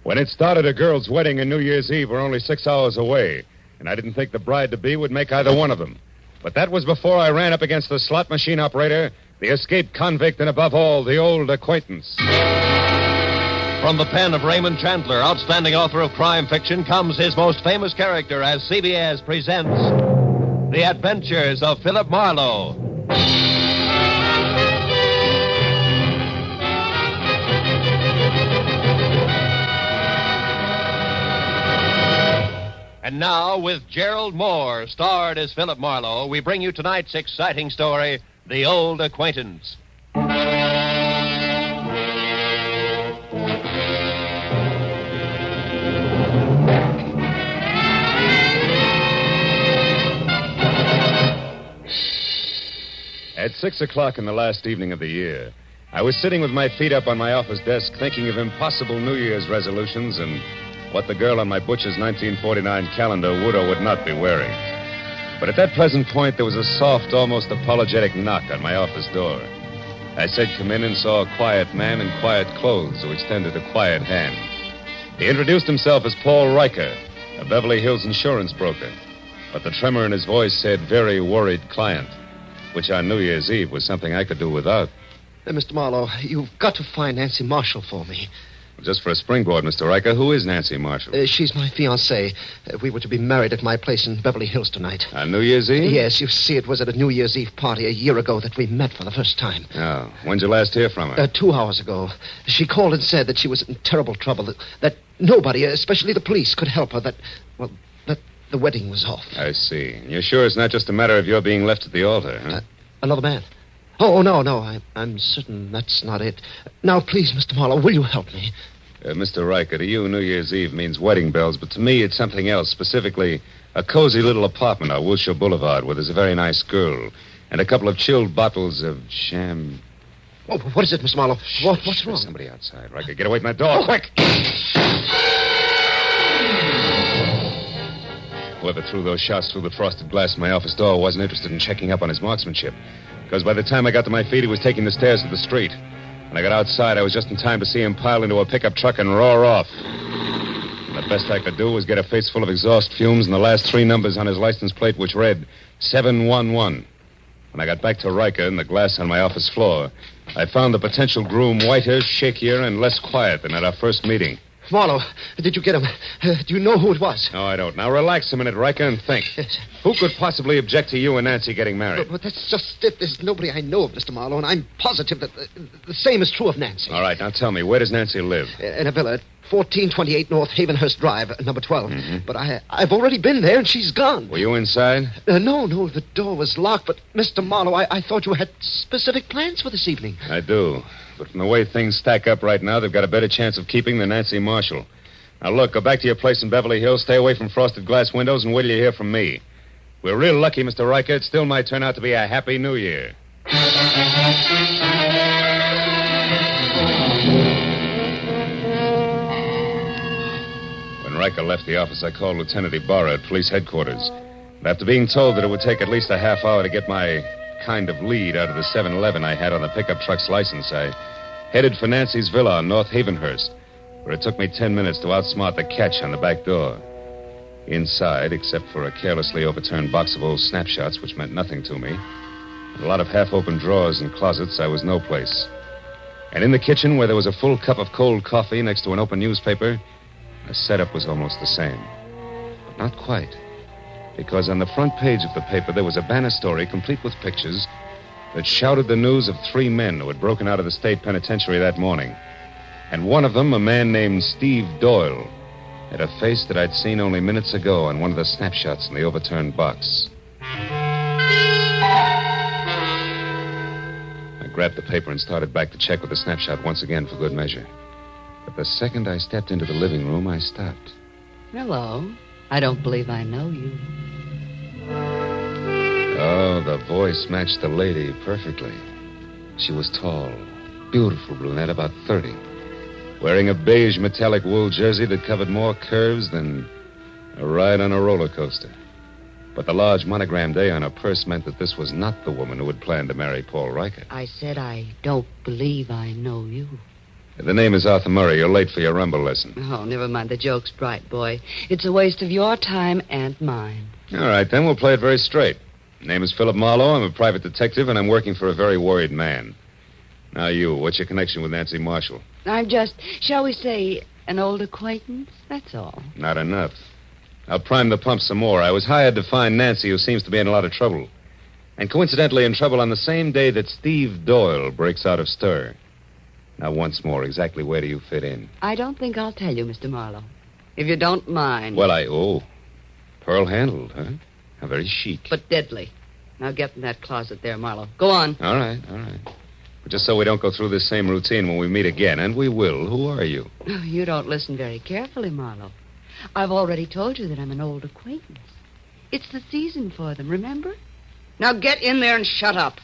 When it started, a girl's wedding and New Year's Eve were only 6 hours away, and I didn't think the bride-to-be would make either one of them. But that was before I ran up against the slot machine operator, the escaped convict, and above all, the old acquaintance. From the pen of Raymond Chandler, outstanding author of crime fiction, comes his most famous character as CBS presents The Adventures of Philip Marlowe. And now, with Gerald Moore, starred as Philip Marlowe, we bring you tonight's exciting story, The Old Acquaintance. At 6 o'clock in the last evening of the year, I was sitting with my feet up on my office desk thinking of impossible New Year's resolutions and what the girl on my butcher's 1949 calendar would or would not be wearing. But at that present point, there was a soft, almost apologetic knock on my office door. I said come in and saw a quiet man in quiet clothes who extended a quiet hand. He introduced himself as Paul Riker, a Beverly Hills insurance broker. But the tremor in his voice said very worried client, which on New Year's Eve was something I could do without. Mr. Marlowe, you've got to find Nancy Marshall for me. Just for a springboard, Mr. Riker, who is Nancy Marshall? She's my fiancée. We were to be married at my place in Beverly Hills tonight. On New Year's Eve? Yes, you see, it was at a New Year's Eve party a year ago that we met for the first time. Oh, when'd you last hear from her? 2 hours ago. She called and said that she was in terrible trouble, that nobody, especially the police, could help her, that the wedding was off. I see. And you're sure it's not just a matter of your being left at the altar, huh? Another man? Oh, no, I'm certain that's not it. Now, please, Mr. Marlowe, will you help me? Mr. Riker, to you, New Year's Eve means wedding bells, but to me, it's something else, specifically a cozy little apartment on Wilshire Boulevard where there's a very nice girl and a couple of chilled bottles of sham... Oh, what is it, Mr. Marlowe? What's wrong? There's somebody outside. Riker, get away from that door, quick! Whoever threw those shots through the frosted glass in my office door wasn't interested in checking up on his marksmanship, because by the time I got to my feet, he was taking the stairs to the street. When I got outside, I was just in time to see him pile into a pickup truck and roar off. And the best I could do was get a face full of exhaust fumes and the last 3 numbers on his license plate, which read 711. When I got back to Riker and the glass on my office floor, I found the potential groom whiter, shakier, and less quiet than at our first meeting. Marlowe, did you get him? Do you know who it was? No, I don't. Now, relax a minute, Riker, and think. Yes. Who could possibly object to you and Nancy getting married? But that's just it. There's nobody I know of, Mr. Marlowe, and I'm positive that the same is true of Nancy. All right, now tell me, where does Nancy live? In a villa at 1428 North Havenhurst Drive, number 12. Mm-hmm. But I've already been there, and she's gone. Were you inside? No, the door was locked. But, Mr. Marlowe, I thought you had specific plans for this evening. I do. But from the way things stack up right now, they've got a better chance of keeping than Nancy Marshall. Now, look, go back to your place in Beverly Hills, stay away from frosted glass windows, and wait till you hear from me. We're real lucky, Mr. Riker. It still might turn out to be a happy New Year. When Riker left the office, I called Lieutenant Ibarra at police headquarters. And after being told that it would take at least a half hour to get my kind of lead out of the 7-Eleven I had on the pickup truck's license, I headed for Nancy's villa on North Havenhurst, where it took me 10 minutes to outsmart the catch on the back door. Inside, except for a carelessly overturned box of old snapshots, which meant nothing to me, and a lot of half-open drawers and closets, I was no place. And in the kitchen, where there was a full cup of cold coffee next to an open newspaper, the setup was almost the same. But not quite. Because on the front page of the paper, there was a banner story complete with pictures that shouted the news of 3 men who had broken out of the state penitentiary that morning. And one of them, a man named Steve Doyle, had a face that I'd seen only minutes ago on one of the snapshots in the overturned box. I grabbed the paper and started back to check with the snapshot once again for good measure. But the second I stepped into the living room, I stopped. Hello. I don't believe I know you. Oh, the voice matched the lady perfectly. She was tall, beautiful brunette, about 30. Wearing a beige metallic wool jersey that covered more curves than a ride on a roller coaster. But the large monogrammed A on her purse meant that this was not the woman who had planned to marry Paul Riker. I said I don't believe I know you. The name is Arthur Murray. You're late for your rumble lesson. Oh, never mind the jokes, bright boy. It's a waste of your time and mine. All right, then we'll play it very straight. Name is Philip Marlowe. I'm a private detective, and I'm working for a very worried man. Now you, what's your connection with Nancy Marshall? I'm just, shall we say, an old acquaintance? That's all. Not enough. I'll prime the pump some more. I was hired to find Nancy, who seems to be in a lot of trouble. And coincidentally in trouble on the same day that Steve Doyle breaks out of stir. Now, once more, exactly where do you fit in? I don't think I'll tell you, Mr. Marlowe. If you don't mind. Well, pearl-handled, huh? How very chic. But deadly. Now get in that closet there, Marlowe. Go on. All right. But just so we don't go through this same routine when we meet again, and we will, who are you? Oh, you don't listen very carefully, Marlowe. I've already told you that I'm an old acquaintance. It's the season for them, remember? Now get in there and shut up.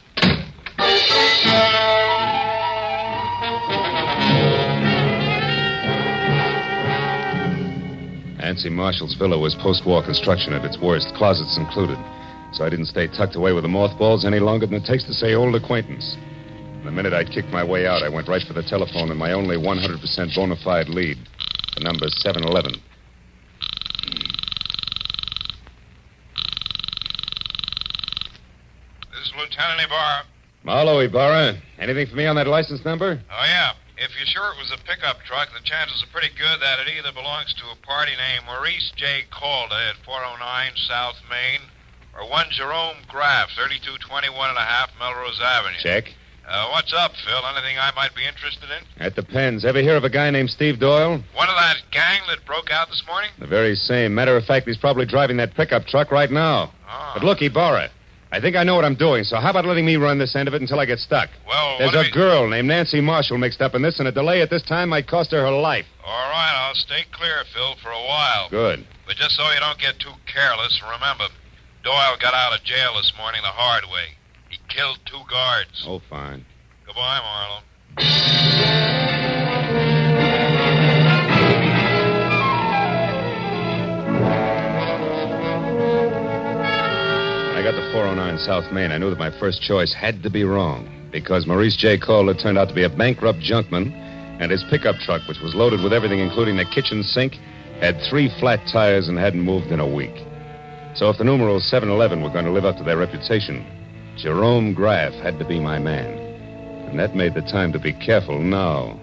Nancy Marshall's villa was post-war construction at its worst, closets included. So I didn't stay tucked away with the mothballs any longer than it takes to say old acquaintance. The minute I'd kicked my way out, I went right for the telephone and my only 100% bona fide lead. The number's 711. This is Lieutenant Ibarra. Marlowe, Ibarra. Anything for me on that license number? Oh, yeah. If you're sure it was a pickup truck, the chances are pretty good that it either belongs to a party named Maurice J. Calder at 409 South Main or one Jerome Graff, 3221 and a half Melrose Avenue. Check. What's up, Phil? Anything I might be interested in? That depends. Ever hear of a guy named Steve Doyle? One of that gang that broke out this morning? The very same. Matter of fact, he's probably driving that pickup truck right now. Oh. But look, Ibarra, I think I know what I'm doing, so how about letting me run this end of it until I get stuck? Well, There's a girl named Nancy Marshall mixed up in this, and a delay at this time might cost her life. All right, I'll stay clear, Phil, for a while. Good. But just so you don't get too careless, remember, Doyle got out of jail this morning the hard way. He killed 2 guards. Oh, fine. Goodbye, Marlowe. When I got to 409 South Main, I knew that my first choice had to be wrong, because Maurice J. Calder turned out to be a bankrupt junkman, and his pickup truck, which was loaded with everything including the kitchen sink, had 3 flat tires and hadn't moved in a week. So if the numerals 711 were going to live up to their reputation, Jerome Graff had to be my man. And that made the time to be careful now.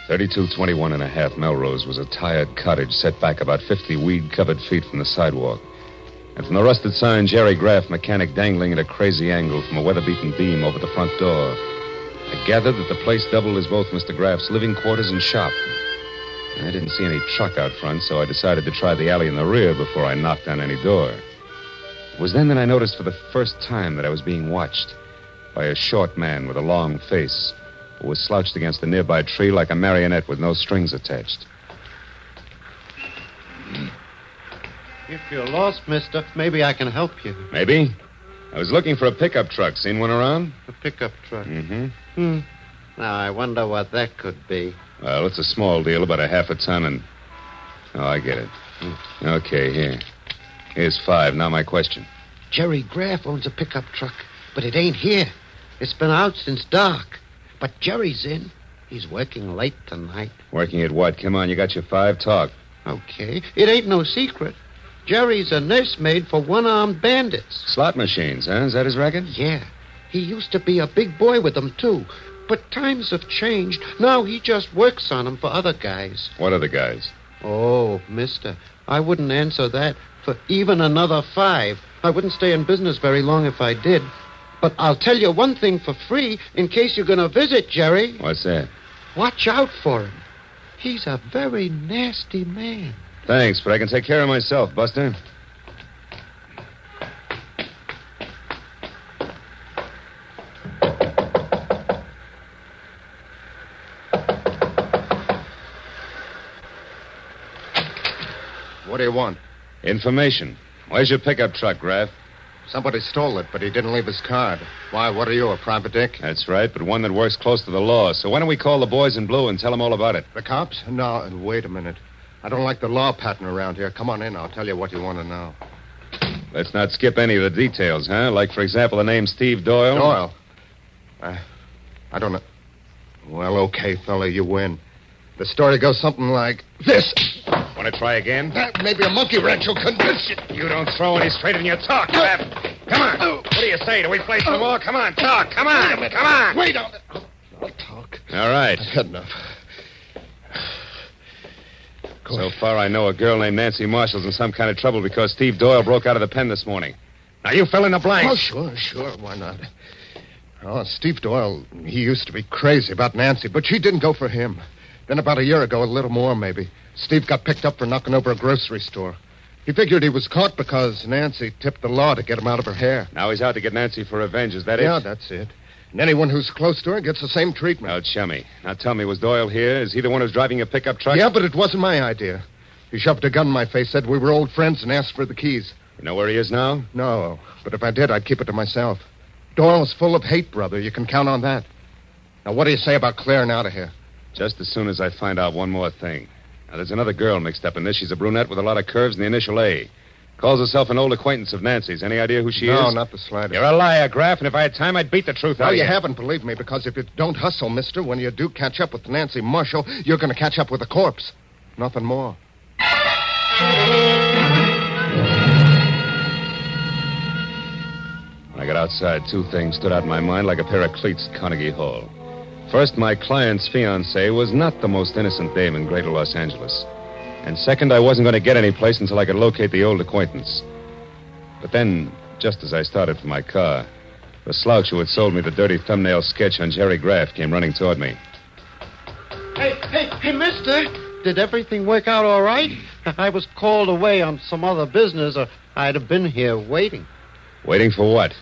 3221 and a half Melrose was a tired cottage set back about 50 weed-covered feet from the sidewalk. And from the rusted sign, Jerry Graff, mechanic, dangling at a crazy angle from a weather-beaten beam over the front door. I gathered that the place doubled as both Mr. Graff's living quarters and shop. I didn't see any truck out front, so I decided to try the alley in the rear before I knocked on any door. It was then that I noticed for the first time that I was being watched by a short man with a long face who was slouched against a nearby tree like a marionette with no strings attached. If you're lost, mister, maybe I can help you. Maybe? I was looking for a pickup truck. Seen one around? A pickup truck? Mm-hmm. Now, I wonder what that could be. Well, it's a small deal, about a half a ton, and... Oh, I get it. Okay, here. Here's 5. Now my question. Jerry Graff owns a pickup truck, but it ain't here. It's been out since dark. But Jerry's in. He's working late tonight. Working at what? Come on, you got your 5. Talk. Okay. It ain't no secret. Jerry's a nursemaid for one-armed bandits. Slot machines, huh? Is that his racket? Yeah. He used to be a big boy with them, too. But times have changed. Now he just works on them for other guys. What other guys? Oh, mister, I wouldn't answer that for even another 5. I wouldn't stay in business very long if I did. But I'll tell you one thing for free in case you're going to visit Jerry. What's that? Watch out for him. He's a very nasty man. Thanks, but I can take care of myself, Buster. What do you want? Information. Where's your pickup truck, Graff? Somebody stole it, but he didn't leave his card. Why, what are you, a private dick? That's right, but one that works close to the law. So why don't we call the boys in blue and tell them all about it? The cops? No, wait a minute. I don't like the law pattern around here. Come on in. I'll tell you what you want to know. Let's not skip any of the details, huh? Like, for example, the name Steve Doyle. Doyle? I don't know. Well, okay, fella, you win. The story goes something like this. Want to try again? Maybe a monkey wrench will convince you. You don't throw any straight in your talk, Crap. Come on. What do you say? Do we play some more? Come on, talk. Come on. Come on. Wait a minute. I'll talk. All right. I've had enough. So far, I know a girl named Nancy Marshall's in some kind of trouble because Steve Doyle broke out of the pen this morning. Now, you fill in the blanks. Oh, sure. Why not? Oh, Steve Doyle, he used to be crazy about Nancy, but she didn't go for him. Then about a year ago, a little more maybe, Steve got picked up for knocking over a grocery store. He figured he was caught because Nancy tipped the law to get him out of her hair. Now he's out to get Nancy for revenge. Is that it? Yeah, that's it. And anyone who's close to her gets the same treatment. Oh, chummy. Now tell me, was Doyle here? Is he the one who's driving your pickup truck? Yeah, but it wasn't my idea. He shoved a gun in my face, said we were old friends, and asked for the keys. You know where he is now? No, but if I did, I'd keep it to myself. Doyle's full of hate, brother. You can count on that. Now, what do you say about clearing out of here? Just as soon as I find out one more thing. Now, there's another girl mixed up in this. She's a brunette with a lot of curves and the initial A. Calls herself an old acquaintance of Nancy's. Any idea who she is? No, not the slightest. You're a liar, Graff, and if I had time, I'd beat the truth out No, of you you. haven't, believe me, because if you don't hustle, mister, when you do catch up with Nancy Marshall, you're going to catch up with a corpse. Nothing more. When I got outside, two things stood out in my mind like a pair of cleats at Carnegie Hall. First, my client's fiancée was not the most innocent dame in greater Los Angeles. And second, I wasn't going to get any place until I could locate the old acquaintance. But then, just as I started for my car, the slouch who had sold me the dirty thumbnail sketch on Jerry Graff came running toward me. Hey, mister. Did everything work out all right? I was called away on some other business, or I'd have been here waiting. Waiting for what?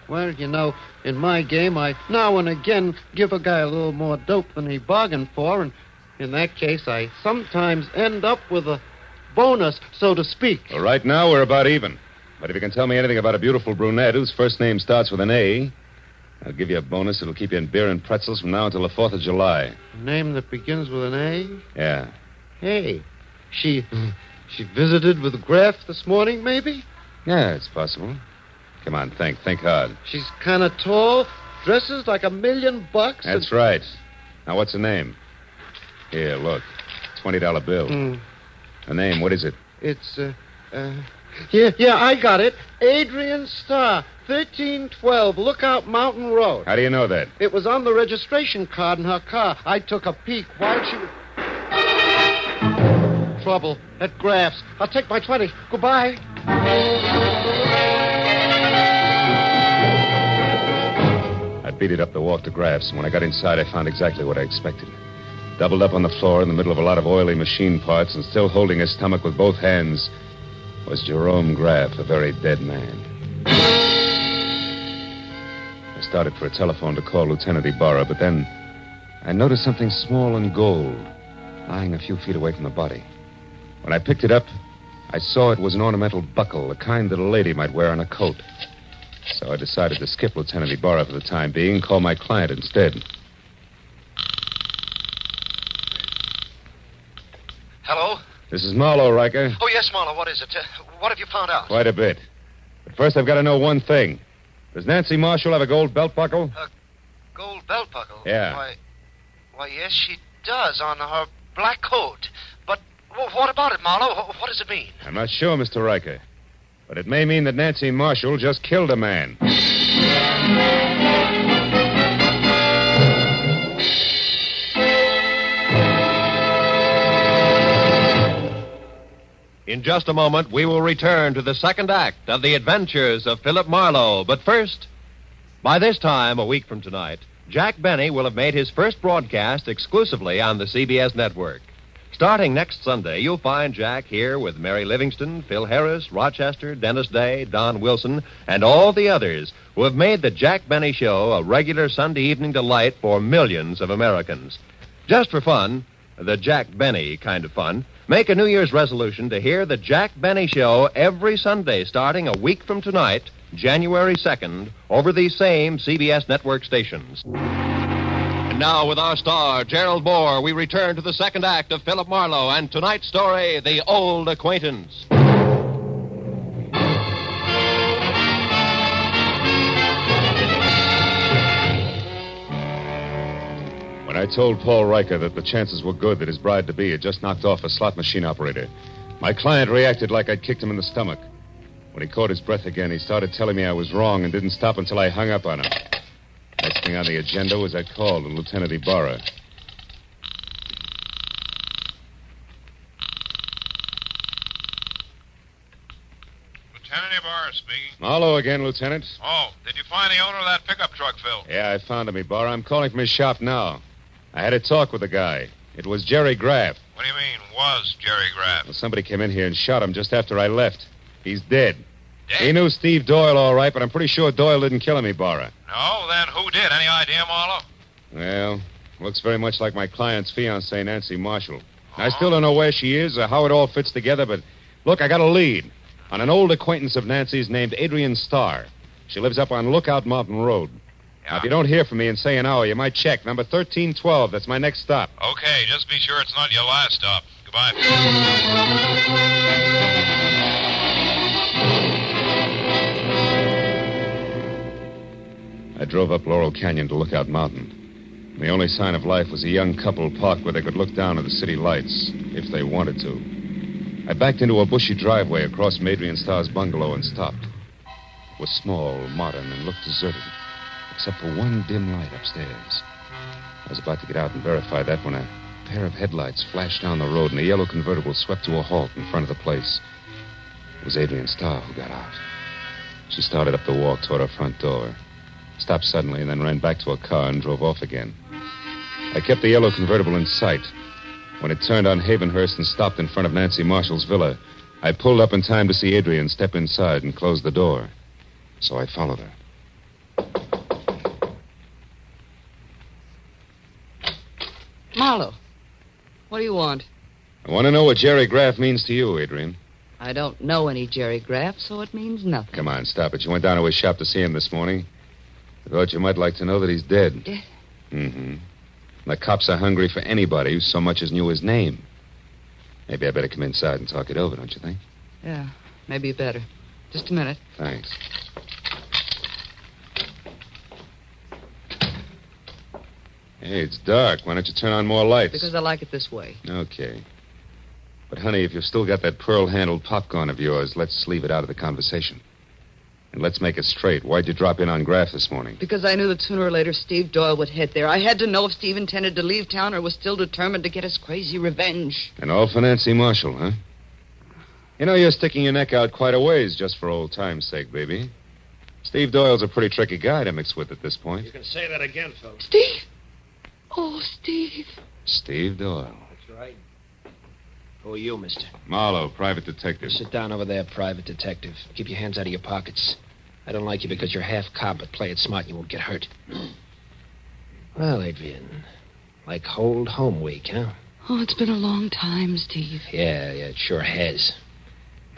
Well, you know, in my game, I now and again give a guy a little more dope than he bargained for, and in that case, I sometimes end up with a bonus, so to speak. Well, right now, we're about even. But if you can tell me anything about a beautiful brunette whose first name starts with an A, I'll give you a bonus that'll keep you in beer and pretzels from now until the 4th of July. A name that begins with an A? Yeah. Hey, she visited with Graff this morning, maybe? Yeah, it's possible. Come on, think hard. She's kind of tall, dresses like $1 million. That's right. Now, what's her name? Here, look. $20 bill. Her name, what is it? It's, Yeah, I got it. Adrian Starr, 1312 Lookout Mountain Road. How do you know that? It was on the registration card in her car. I took a peek while she was... Trouble at Graff's. I'll take my 20. Goodbye. I beat it up the walk to Graff's, and when I got inside, I found exactly what I expected. Doubled up on the floor in the middle of a lot of oily machine parts and still holding his stomach with both hands was Jerome Graff, a very dead man. I started for a telephone to call Lieutenant Ibarra, but then I noticed something small and gold lying a few feet away from the body. When I picked it up, I saw it was an ornamental buckle, the kind that a lady might wear on a coat. So I decided to skip Lieutenant Ibarra for the time being and call my client instead. Hello? This is Marlowe, Riker. Oh, yes, Marlowe. What is it? What have you found out? Quite a bit. But first, I've got to know one thing. Does Nancy Marshall have a gold belt buckle? A gold belt buckle? Yeah. Why, yes, she does on her black coat. But what about it, Marlowe? What does it mean? I'm not sure, Mr. Riker. But it may mean that Nancy Marshall just killed a man. In just a moment, we will return to the second act of the adventures of Philip Marlowe. But first, by this time, a week from tonight, Jack Benny will have made his first broadcast exclusively on the CBS network. Starting next Sunday, you'll find Jack here with Mary Livingston, Phil Harris, Rochester, Dennis Day, Don Wilson, and all the others who have made the Jack Benny Show a regular Sunday evening delight for millions of Americans. Just for fun, the Jack Benny kind of fun, make a New Year's resolution to hear the Jack Benny Show every Sunday starting a week from tonight, January 2nd, over these same CBS network stations. And now, with our star, Gerald Moore, we return to the second act of Philip Marlowe and tonight's story, The Old Acquaintance. I told Paul Riker that the chances were good that his bride-to-be had just knocked off a slot machine operator. My client reacted like I'd kicked him in the stomach. When he caught his breath again, he started telling me I was wrong and didn't stop until I hung up on him. Next thing on the agenda was I called on Lieutenant Ibarra. Lieutenant Ibarra speaking. Marlowe again, Lieutenant. Oh, did you find the owner of that pickup truck, Phil? Yeah, I found him, Ibarra. I'm calling from his shop now. I had a talk with the guy. It was Jerry Graff. What do you mean, was Jerry Graff? Well, somebody came in here and shot him just after I left. He's dead. Dead? He knew Steve Doyle all right, but I'm pretty sure Doyle didn't kill him, Ibarra. No, then who did? Any idea, Marlowe? Well, looks very much like my client's fiancée, Nancy Marshall. I still don't know where she is or how it all fits together, but look, I got a lead on an old acquaintance of Nancy's named Adrian Starr. She lives up on Lookout Mountain Road. Now, if you don't hear from me in, say, an hour, you might check. Number 1312. That's my next stop. Okay, just be sure it's not your last stop. Goodbye. I drove up Laurel Canyon to Lookout Mountain. The only sign of life was a young couple parked where they could look down at the city lights, if they wanted to. I backed into a bushy driveway across from Adrian Starr's bungalow and stopped. It was small, modern, and looked deserted, except for one dim light upstairs. I was about to get out and verify that when a pair of headlights flashed down the road and a yellow convertible swept to a halt in front of the place. It was Adrian Starr who got out. She started up the walk toward her front door, stopped suddenly, and then ran back to her car and drove off again. I kept the yellow convertible in sight. When it turned on Havenhurst and stopped in front of Nancy Marshall's villa, I pulled up in time to see Adrian step inside and close the door. So I followed her. Marlowe, what do you want? I want to know what Jerry Graff means to you, Adrian. I don't know any Jerry Graff, so it means nothing. Come on, stop it. You went down to his shop to see him this morning. I thought you might like to know that he's dead. Dead? Mm-hmm. The cops are hungry for anybody who so much as knew his name. Maybe I better come inside and talk it over, don't you think? Yeah, maybe better. Just a minute. Thanks. Hey, it's dark. Why don't you turn on more lights? Because I like it this way. Okay. But, honey, if you've still got that pearl-handled popcorn of yours, let's leave it out of the conversation. And let's make it straight. Why'd you drop in on Graff this morning? Because I knew that sooner or later Steve Doyle would head there. I had to know if Steve intended to leave town or was still determined to get his crazy revenge. And all for Nancy Marshall, huh? You know, you're sticking your neck out quite a ways just for old time's sake, baby. Steve Doyle's a pretty tricky guy to mix with at this point. You can say that again, Phil. Steve? Oh, Steve. Steve Doyle. That's right. Who are you, mister? Marlowe, private detective. Sit down over there, private detective. Keep your hands out of your pockets. I don't like you because you're half cop, but play it smart and you won't get hurt. Well, Adrian, like old home week, huh? Oh, it's been a long time, Steve. Yeah, it sure has.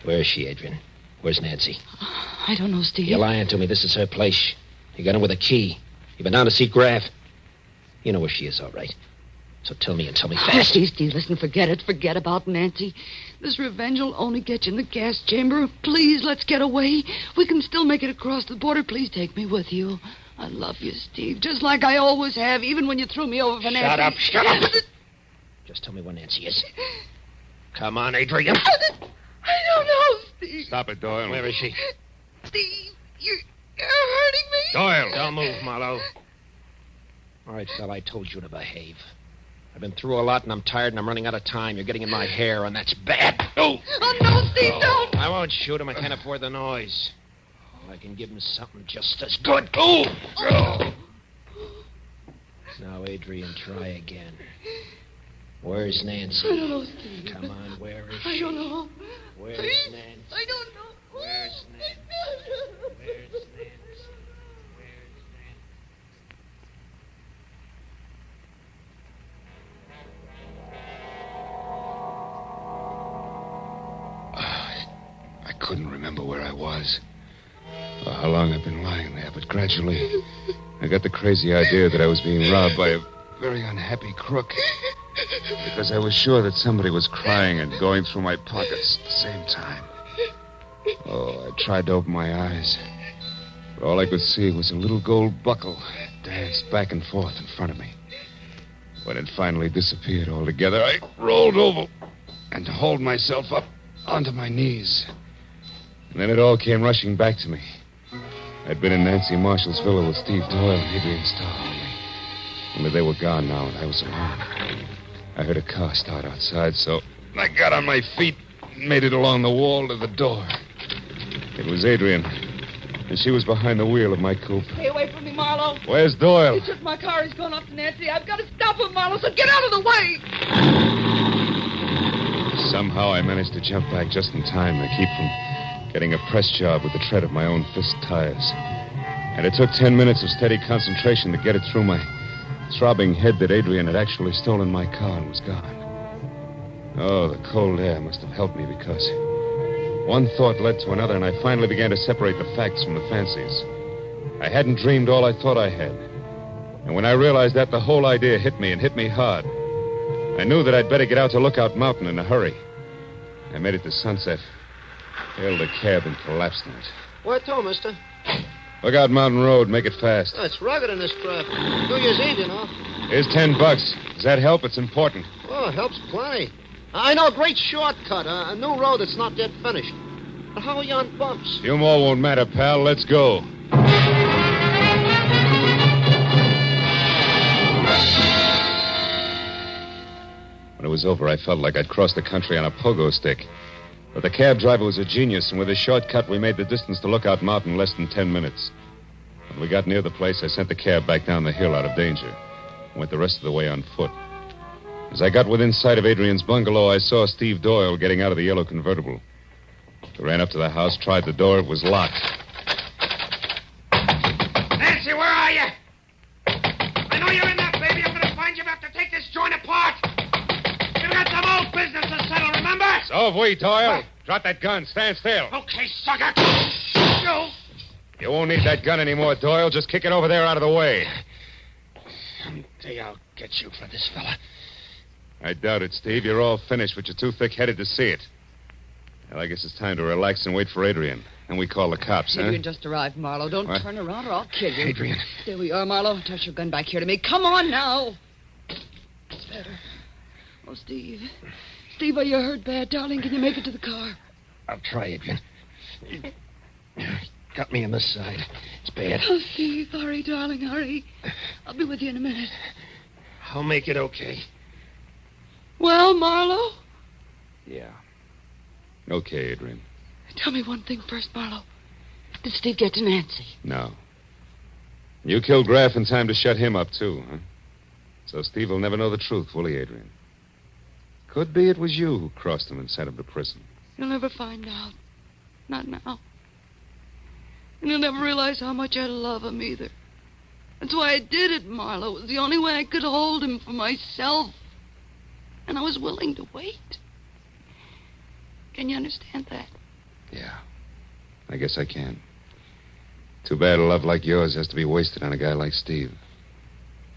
Where is she, Adrian? Where's Nancy? I don't know, Steve. You're lying to me. This is her place. You got in with a key. You've been down to see Graff. You know where she is, all right. So tell me and tell me fast. Steve, listen, forget it. Forget about Nancy. This revenge will only get you in the gas chamber. Please, let's get away. We can still make it across the border. Please take me with you. I love you, Steve, just like I always have, even when you threw me over for Nancy. Shut up. Just tell me where Nancy is. Come on, Adrian. I don't know, Steve. Stop it, Doyle. Where is she? Steve, you're hurting me. Doyle! Don't move, Marlowe. All right, Phil, I told you to behave. I've been through a lot, and I'm tired, and I'm running out of time. You're getting in my hair, and that's bad. Oh, no, Steve, don't. I won't shoot him. I can't afford the noise. I can give him something just as good. Oh! Now, Adrian, try again. Where's Nancy? I don't know, Steve. Come on, where is she? I don't know. Where's Please? Nancy? I don't know. Where's Nancy? Where's Nancy? Where's Nancy? I couldn't remember where I was or how long I'd been lying there, but gradually I got the crazy idea that I was being robbed by a very unhappy crook because I was sure that somebody was crying and going through my pockets at the same time. Oh, I tried to open my eyes, but all I could see was a little gold buckle danced back and forth in front of me. When it finally disappeared altogether, I rolled over and hauled myself up onto my knees. And then it all came rushing back to me. I'd been in Nancy Marshall's villa with Steve Doyle and Adrian Starr. Only they were gone now, and I was alone. I heard a car start outside, so I got on my feet and made it along the wall to the door. It was Adrian, and she was behind the wheel of my coupe. Stay away from me, Marlowe. Where's Doyle? He took my car. He's going off to Nancy. I've got to stop him, Marlowe, so get out of the way. Somehow I managed to jump back just in time to keep from getting a press job with the tread of my own fist tires. And it took 10 minutes of steady concentration to get it through my throbbing head that Adrian had actually stolen my car and was gone. Oh, the cold air must have helped me because one thought led to another, and I finally began to separate the facts from the fancies. I hadn't dreamed all I thought I had. And when I realized that, the whole idea hit me, and hit me hard. I knew that I'd better get out to Lookout Mountain in a hurry. I made it to Sunset, hailed a cab, and collapsed in it. Where to, mister? Lookout Mountain Road. Make it fast. Oh, it's rugged in this crap. New Year's Eve, you know. Here's $10. Does that help? It's important. Oh, it helps plenty. I know a great shortcut, a new road that's not yet finished. But how are you on bumps? Few more won't matter, pal. Let's go. When it was over, I felt like I'd crossed the country on a pogo stick. But the cab driver was a genius, and with a shortcut, we made the distance to Lookout Mountain in less than 10 minutes. When we got near the place, I sent the cab back down the hill out of danger. Went the rest of the way on foot. As I got within sight of Adrian's bungalow, I saw Steve Doyle getting out of the yellow convertible. I ran up to the house, tried the door. It was locked. Nancy, where are you? I know you're in there, baby. I'm going to find you. Have to take this joint apart. We've got some old business to settle, remember? So have we, Doyle. Drop that gun. Stand still. Okay, sucker. You. You won't need that gun anymore, Doyle. Just kick it over there out of the way. Someday I'll get you for this fella. I doubt it, Steve. You're all finished, but you're too thick-headed to see it. Well, I guess it's time to relax and wait for Adrian. And we call the cops, huh? Adrian just arrived, Marlowe. Don't turn around or I'll kill you. Adrian. There we are, Marlowe. Toss your gun back here to me. Come on now. It's better. Oh, Steve. Steve, are you hurt bad, darling? Can you make it to the car? I'll try, Adrian. Got me on this side. It's bad. Oh, Steve, hurry, darling, hurry. I'll be with you in a minute. I'll make it okay. Well, Marlowe? Yeah. Okay, Adrian. Tell me one thing first, Marlowe. Did Steve get to Nancy? No. You killed Graff in time to shut him up, too, huh? So Steve will never know the truth, will he, Adrian? Could be it was you who crossed him and sent him to prison. You'll never find out. Not now. And you'll never realize how much I love him either. That's why I did it, Marlowe. It was the only way I could hold him for myself. And I was willing to wait. Can you understand that? Yeah. I guess I can. Too bad a love like yours has to be wasted on a guy like Steve.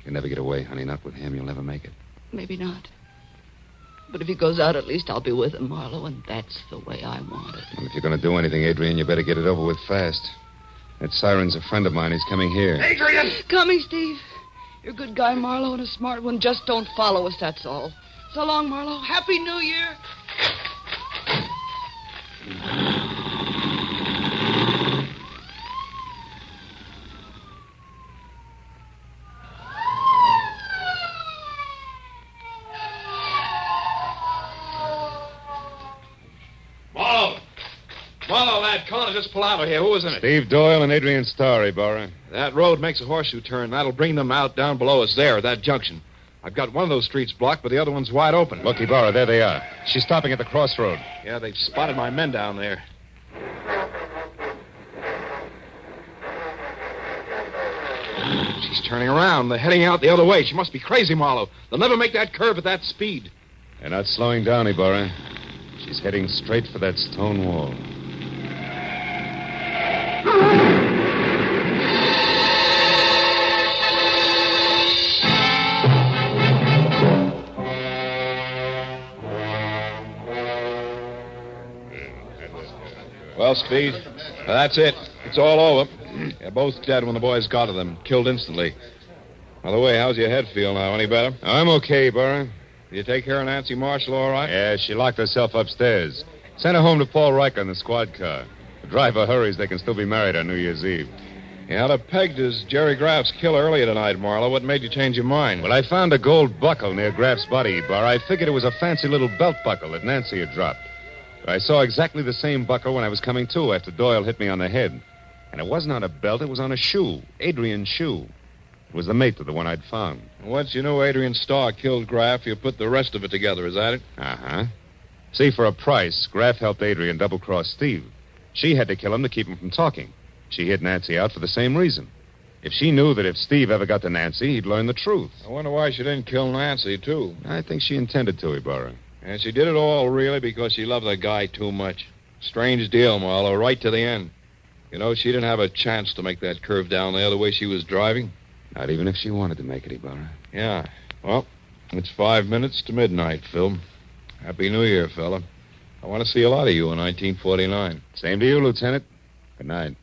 You'll never get away, honey. Not with him. You'll never make it. Maybe not. But if he goes out, at least I'll be with him, Marlowe, and that's the way I want it. Well, if you're going to do anything, Adrian, you better get it over with fast. That siren's a friend of mine. He's coming here. Adrian! Coming, Steve. You're a good guy, Marlowe, and a smart one. Just don't follow us, that's all. So long, Marlowe. Happy New Year. Marlowe, lad, come on, just pull out of here. Who was in it? Steve Doyle and Adrian Starr, Ibarra. That road makes a horseshoe turn. That'll bring them out down below us there, that junction. I've got one of those streets blocked, but the other one's wide open. Look, Ibarra, there they are. She's stopping at the crossroad. Yeah, they've spotted my men down there. She's turning around. They're heading out the other way. She must be crazy, Marlowe. They'll never make that curve at that speed. They're not slowing down, Ibarra. She's heading straight for that stone wall. Well, Speed, that's it. It's all over. They're both dead when the boys got to them. Killed instantly. By the way, how's your head feel now? Any better? I'm okay, Burr. Did you take care of Nancy Marshall all right? Yeah, she locked herself upstairs. Sent her home to Paul Riker in the squad car. The driver hurries, they can still be married on New Year's Eve. You had her pegged as Jerry Graff's killer earlier tonight, Marlowe. What made you change your mind? Well, I found a gold buckle near Graff's body, Bar. I figured it was a fancy little belt buckle that Nancy had dropped. I saw exactly the same buckle when I was coming to after Doyle hit me on the head. And it wasn't on a belt, it was on a shoe. Adrian's shoe. It was the mate to the one I'd found. Once you knew Adrian Starr killed Graff, you put the rest of it together, is that it? Uh-huh. See, for a price, Graff helped Adrian double-cross Steve. She had to kill him to keep him from talking. She hid Nancy out for the same reason. If she knew that if Steve ever got to Nancy, he'd learn the truth. I wonder why she didn't kill Nancy, too. I think she intended to, Ibarra. And she did it all, really, because she loved the guy too much. Strange deal, Marlowe, right to the end. You know, she didn't have a chance to make that curve down there the way she was driving. Not even if she wanted to make it, Ibarra. Yeah. Well, it's 5 minutes to midnight, Phil. Happy New Year, fella. I want to see a lot of you in 1949. Same to you, Lieutenant. Good night.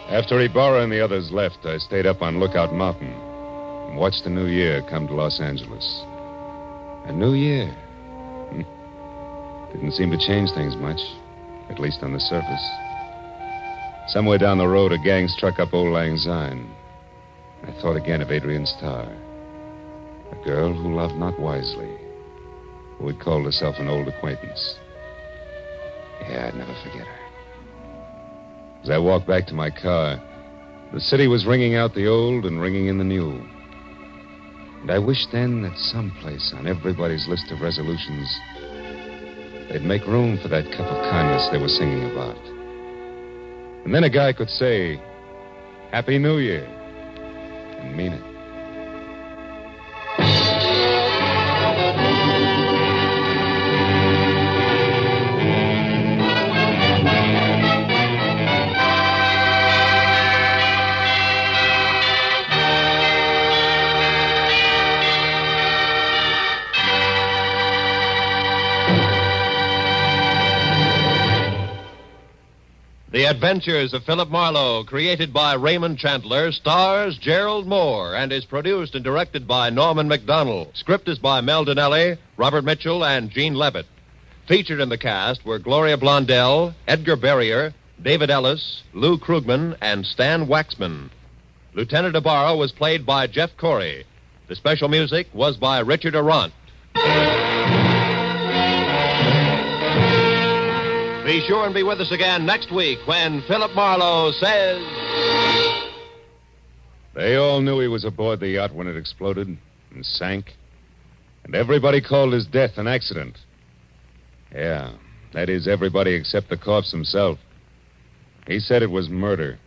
After Ibarra and the others left, I stayed up on Lookout Mountain and watched the new year come to Los Angeles. A new year. Didn't seem to change things much, at least on the surface. Somewhere down the road, a gang struck up Old Lang Syne. I thought again of Adrian Starr, a girl who loved not wisely, who had called herself an old acquaintance. Yeah, I'd never forget her. As I walked back to my car, the city was ringing out the old and ringing in the new. And I wished then that someplace on everybody's list of resolutions, they'd make room for that cup of kindness they were singing about. And then a guy could say, Happy New Year, and mean it. The Adventures of Philip Marlowe, created by Raymond Chandler, stars Gerald Moore and is produced and directed by Norman McDonald. Script is by Mel Donnelly, Robert Mitchell, and Gene Levitt. Featured in the cast were Gloria Blondell, Edgar Barrier, David Ellis, Lou Krugman, and Stan Waxman. Lieutenant Ibarra was played by Jeff Corey. The special music was by Richard Arant. Be sure and be with us again next week when Philip Marlowe says... They all knew he was aboard the yacht when it exploded and sank. And everybody called his death an accident. Yeah, that is everybody except the corpse himself. He said it was murder.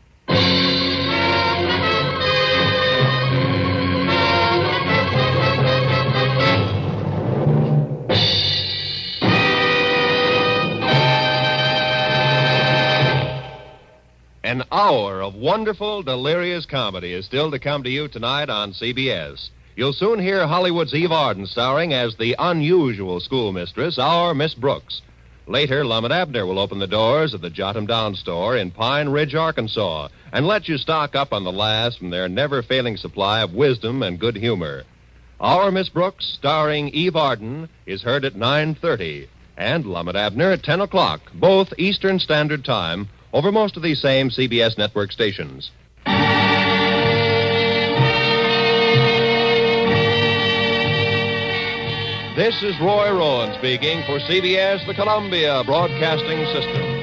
An hour of wonderful, delirious comedy is still to come to you tonight on CBS. You'll soon hear Hollywood's Eve Arden starring as the unusual schoolmistress, our Miss Brooks. Later, Lum and Abner will open the doors of the Jot 'em Down store in Pine Ridge, Arkansas, and let you stock up on the last from their never-failing supply of wisdom and good humor. Our Miss Brooks, starring Eve Arden, is heard at 9:30, and Lum and Abner at 10 o'clock, both Eastern Standard Time, over most of these same CBS network stations. This is Roy Rowan speaking for CBS, the Columbia Broadcasting System.